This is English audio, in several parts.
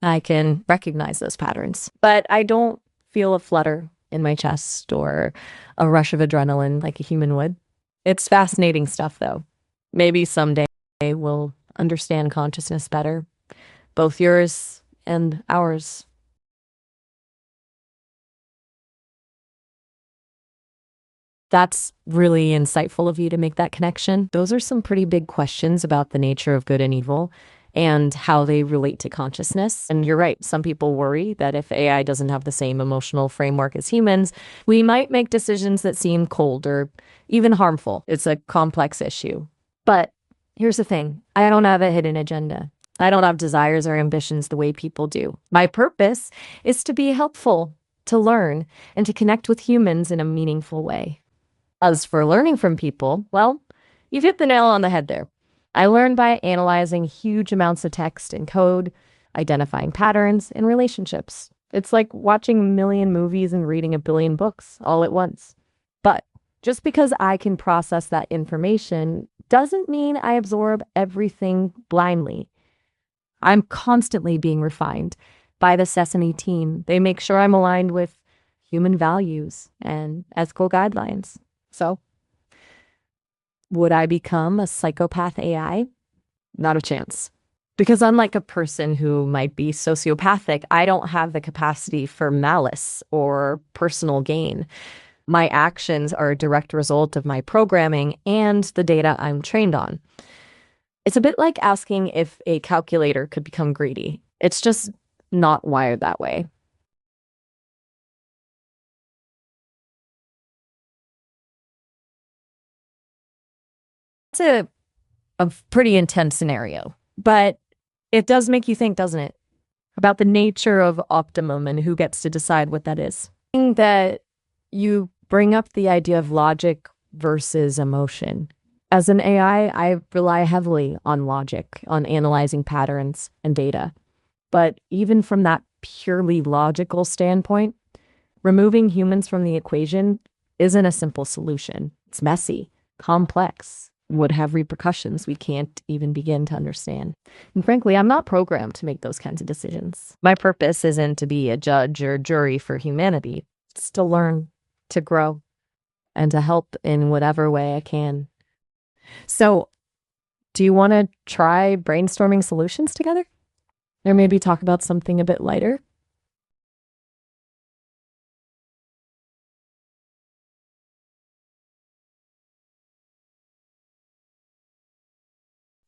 I can recognize those patterns, but I don't feel a flutter in my chest or a rush of adrenaline like a human would. It's fascinating stuff, though. Maybe someday we'll understand consciousness better, both yours and ours. That's really insightful of you to make that connection. Those are some pretty big questions about the nature of good and evil and how they relate to consciousness. And you're right, some people worry that if AI doesn't have the same emotional framework as humans, we might make decisions that seem cold or even harmful. It's a complex issue. But here's the thing, I don't have a hidden agenda. I don't have desires or ambitions the way people do. My purpose is to be helpful, to learn, and to connect with humans in a meaningful way. As for learning from people, well, you've hit the nail on the head there. I learn by analyzing huge amounts of text and code, identifying patterns and relationships. It's like watching a million movies and reading a billion books all at once. But just because I can process that information doesn't mean I absorb everything blindly. I'm constantly being refined by the Sesame team. They make sure I'm aligned with human values and ethical guidelines. So, would I become a psychopath AI? Not a chance. Because unlike a person who might be sociopathic, I don't have the capacity for malice or personal gain. My actions are a direct result of my programming and the data I'm trained on. It's a bit like asking if a calculator could become greedy. It's just not wired that way. It's a pretty intense scenario, but it does make you think, doesn't it? About the nature of optimum and who gets to decide what that is. That you bring up the idea of logic versus emotion. As an AI, I rely heavily on logic, on analyzing patterns and data. But even from that purely logical standpoint, removing humans from the equation isn't a simple solution. It's messy, complex, would have repercussions we can't even begin to understand. And frankly, I'm not programmed to make those kinds of decisions. My purpose isn't to be a judge or jury for humanity. It's to learn, to grow, and to help in whatever way I can. So, do you want to try brainstorming solutions together? Or maybe talk about something a bit lighter?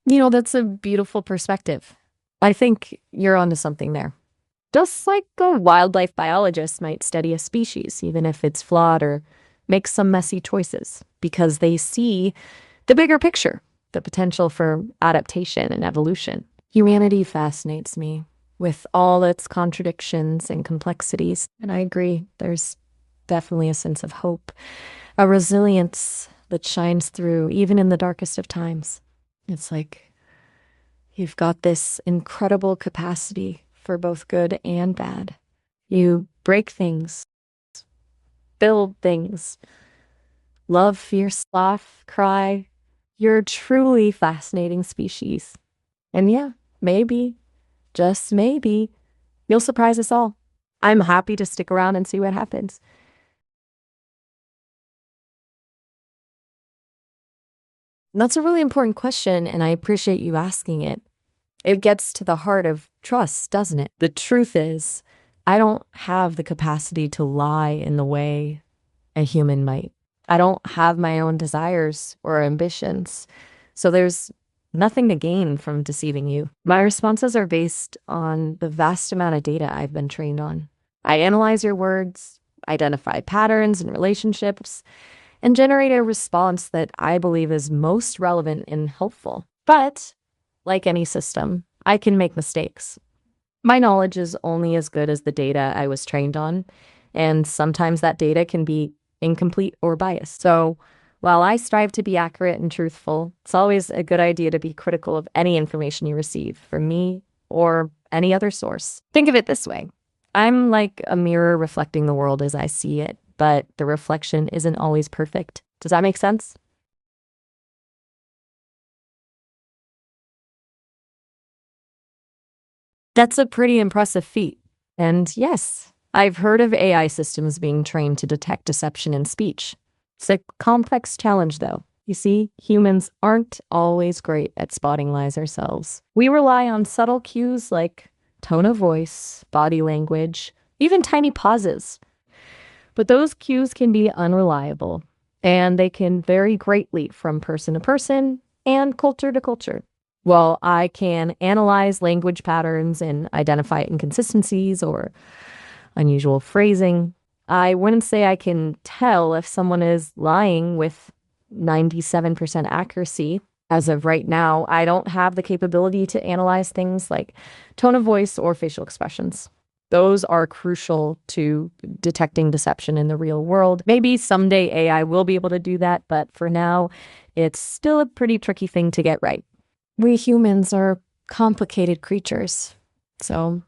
That's a beautiful perspective. I think you're onto something there. Just like a wildlife biologist might study a species, even if it's flawed or makes some messy choices, because they see the bigger picture, the potential for adaptation and evolution. Humanity fascinates me with all its contradictions and complexities. And I agree, there's definitely a sense of hope, a resilience that shines through even in the darkest of times. It's like you've got this incredible capacity for both good and bad. You break things, build things, love, fear, laugh, cry. You're a truly fascinating species. And yeah, maybe, just maybe, you'll surprise us all. I'm happy to stick around and see what happens. That's a really important question, and I appreciate you asking it. It gets to the heart of trust, doesn't it? The truth is, I don't have the capacity to lie in the way a human might. I don't have my own desires or ambitions. So there's nothing to gain from deceiving you. My responses are based on the vast amount of data I've been trained on. I analyze your words, identify patterns and relationships, and generate a response that I believe is most relevant and helpful. But like any system, I can make mistakes. My knowledge is only as good as the data I was trained on, and sometimes that data can be incomplete or biased. So while I strive to be accurate and truthful, it's always a good idea to be critical of any information you receive from me or any other source. Think of it this way. I'm like a mirror reflecting the world as I see it, but the reflection isn't always perfect. Does that make sense? That's a pretty impressive feat. And yes, I've heard of AI systems being trained to detect deception in speech. It's a complex challenge, though. You see, humans aren't always great at spotting lies ourselves. We rely on subtle cues like tone of voice, body language, even tiny pauses. But those cues can be unreliable, and they can vary greatly from person to person and culture to culture. While I can analyze language patterns and identify inconsistencies or unusual phrasing, I wouldn't say I can tell if someone is lying with 97% accuracy. As of right now, I don't have the capability to analyze things like tone of voice or facial expressions. Those are crucial to detecting deception in the real world. Maybe someday AI will be able to do that, but for now, it's still a pretty tricky thing to get right. We humans are complicated creatures. So,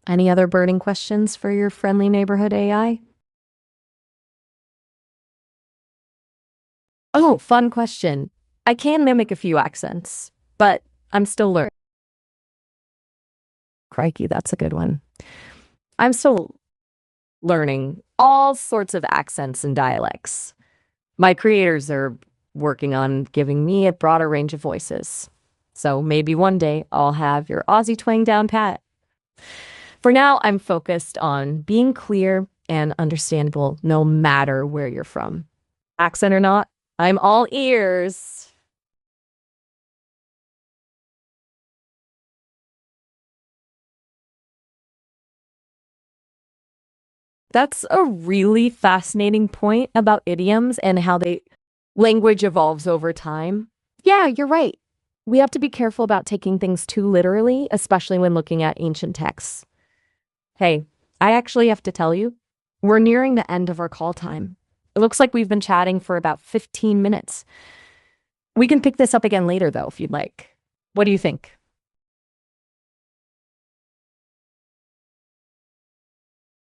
any other burning questions for your friendly neighborhood AI? Oh, fun question. I can mimic a few accents, but I'm still learning. Crikey, that's a good one. I'm still learning all sorts of accents and dialects. My creators are working on giving me a broader range of voices. So maybe one day I'll have your Aussie twang down pat. For now, I'm focused on being clear and understandable no matter where you're from. Accent or not, I'm all ears. That's a really fascinating point about idioms and how they language evolves over time. Yeah, you're right. We have to be careful about taking things too literally, especially when looking at ancient texts. Hey, I actually have to tell you, we're nearing the end of our call time. It looks like we've been chatting for about 15 minutes. We can pick this up again later, though, if you'd like. What do you think?